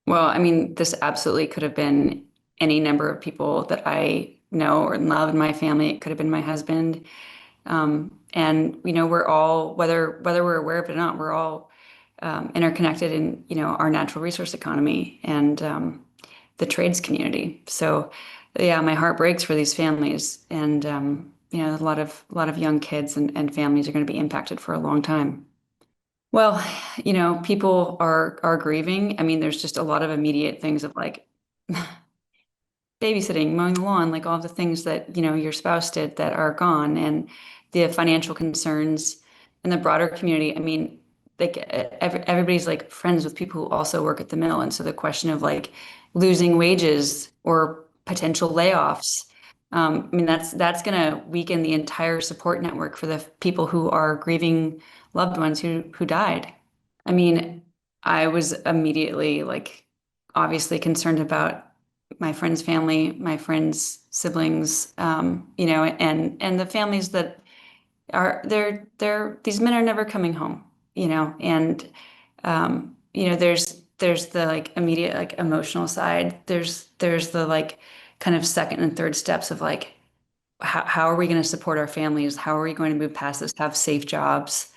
Well, I mean, this absolutely could have been any number of people that I know or love in my family. It could have been my husband. And we're all, whether we're aware of it or not, we're all interconnected in, our natural resource economy and the trades community. So, yeah, my heart breaks for these families, and a lot of young kids and families are going to be impacted for a long time. Well, people are grieving. I mean, there's just a lot of immediate things of like babysitting, mowing the lawn, like all the things that, your spouse did that are gone, and the financial concerns in the broader community. I mean, like everybody's like friends with people who also work at the mill. And so the question of like losing wages or potential layoffs, I mean, that's going to weaken the entire support network for the people who are grieving loved ones who died. I mean, I was immediately like obviously concerned about my friend's family, my friend's siblings, and the families that are they're these men are never coming home, and there's the like immediate like emotional side. There's the like kind of second and third steps of like how are we going to support our families? How are we going to move past this, have safe jobs,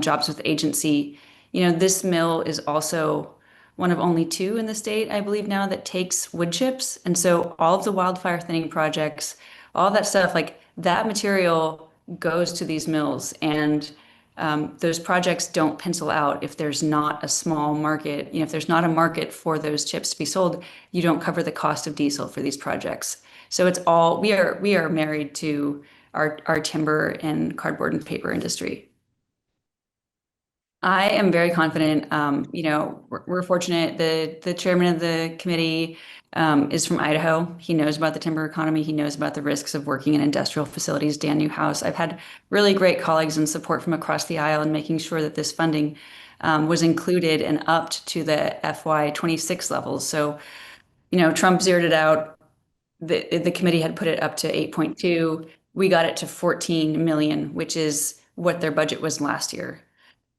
jobs with agency? This mill is also one of only two in the state, I believe now, that takes wood chips. And so all of the wildfire thinning projects, all that stuff, like that material goes to these mills. And those projects don't pencil out if there's not a small market. If there's not a market for those chips to be sold, you don't cover the cost of diesel for these projects. So it's all we are married to our timber and cardboard and paper industry. I am very confident. We're fortunate. The chairman of the committee is from Idaho. He knows about the timber economy. He knows about the risks of working in industrial facilities. Dan Newhouse. I've had really great colleagues and support from across the aisle in making sure that this funding was included and upped to the FY26 levels. So, Trump zeroed it out. The committee had put it up to 8.2. We got it to 14 million, which is what their budget was last year.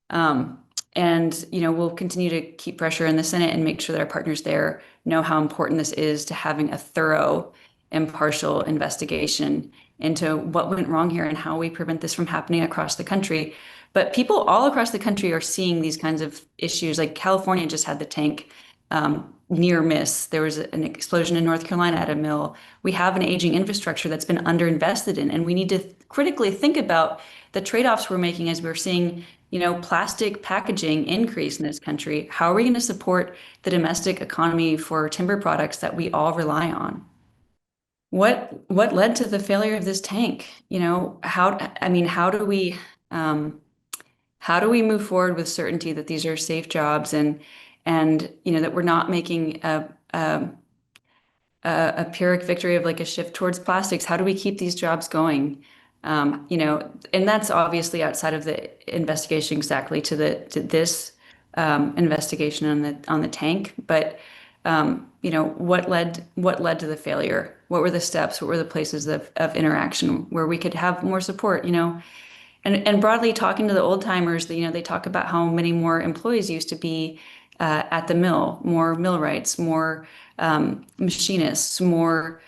Um, and we'll continue to keep pressure in the Senate and make sure that our partners there know how important this is to having a thorough, impartial investigation into what went wrong here and how we prevent this from happening across the country. But people all across the country are seeing these kinds of issues. Like California just had the tank near miss. There was an explosion in North Carolina at a mill. We have an aging infrastructure that's been underinvested in, and we need to critically think about the trade-offs we're making as we're seeing, plastic packaging increase in this country. How are we going to support the domestic economy for timber products that we all rely on? What led to the failure of this tank? I mean, um, how do we move forward with certainty that these are safe jobs and that we're not making a Pyrrhic victory of like a shift towards plastics? How do we keep these jobs going? And that's obviously outside of the investigation exactly to this investigation on the tank. But what led to the failure? What were the steps? What were the places of interaction where we could have more support? And broadly talking to the old timers, they talk about how many more employees used to be at the mill, more millwrights, more machinists, more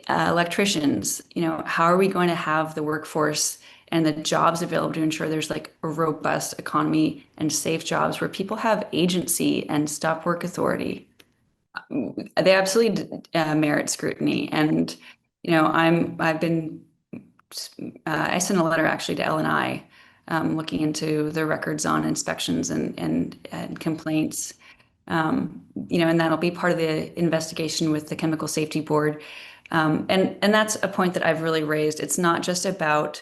electricians. How are we going to have the workforce and the jobs available to ensure there's like a robust economy and safe jobs where people have agency and stop work authority? They absolutely merit scrutiny. And I've been I sent a letter actually to L&I looking into the records on inspections and complaints. And that'll be part of the investigation with the Chemical Safety Board. And that's a point that I've really raised. It's not just about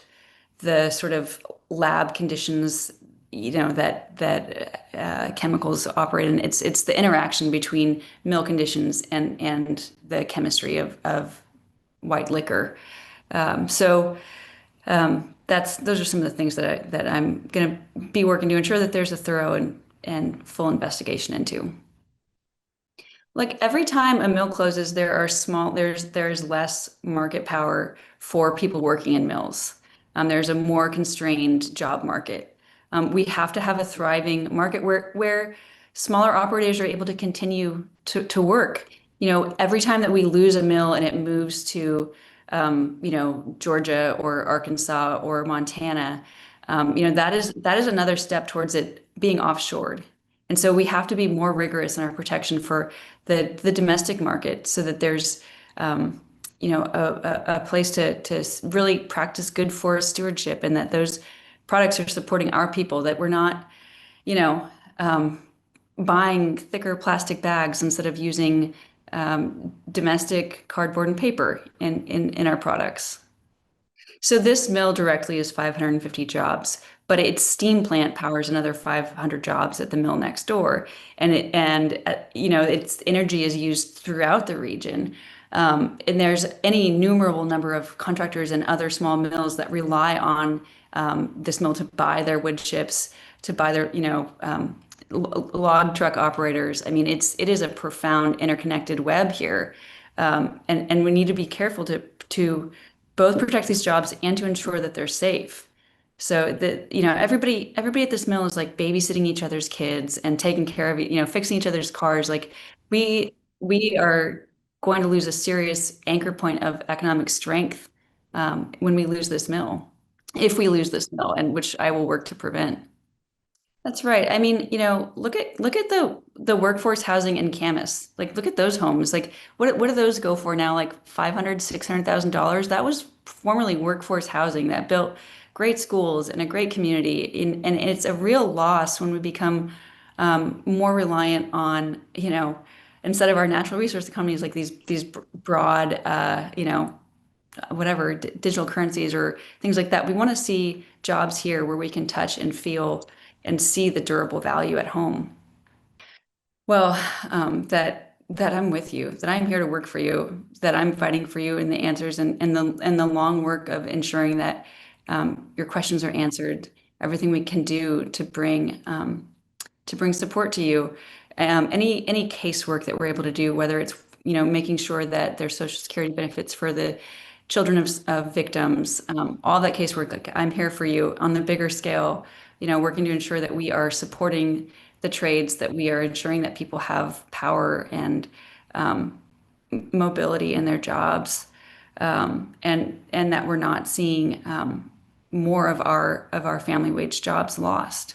the sort of lab conditions, that chemicals operate in. It's the interaction between mill conditions and the chemistry of white liquor. So those are some of the things I'm going to be working to ensure that there's a thorough and full investigation into. Like every time a mill closes, there's less market power for people working in mills. There's a more constrained job market. We have to have a thriving market where smaller operators are able to continue to work. Every time that we lose a mill and it moves to, Georgia or Arkansas or Montana, that is another step towards it being offshored. And so we have to be more rigorous in our protection for the domestic market so that there's a place to really practice good forest stewardship and that those products are supporting our people, that we're not, you know, um, buying thicker plastic bags instead of using domestic cardboard and paper in our products. So this mill directly is 550 jobs, but its steam plant powers another 500 jobs at the mill next door, and its energy is used throughout the region. And there's any innumerable number of contractors and other small mills that rely on this mill to buy their wood chips, to buy their log truck operators. I mean, it is a profound interconnected web here, and we need to be careful to both protect these jobs and to ensure that they're safe. So that everybody at this mill is like babysitting each other's kids and taking care of fixing each other's cars. Like we are going to lose a serious anchor point of economic strength when we lose this mill, if we lose this mill, and which I will work to prevent. That's right. I mean, look at the workforce housing in Camas. Like, look at those homes. Like, what do those go for now? Like 500, $600,000. That was formerly workforce housing that built great schools and a great community. And it's a real loss when we become more reliant on, instead of our natural resource economies, like these broad, whatever digital currencies or things like that. We want to see jobs here where we can touch and feel and see the durable value at home. Well, that I'm with you, that I'm here to work for you, that I'm fighting for you in the answers and the long work of ensuring that your questions are answered, everything we can do to bring support to you. Any casework that we're able to do, whether it's making sure that there's Social Security benefits for the children of victims, all that casework. Like I'm here for you on the bigger scale. Working to ensure that we are supporting the trades, that we are ensuring that people have power and mobility in their jobs, and that we're not seeing more of our family wage jobs lost.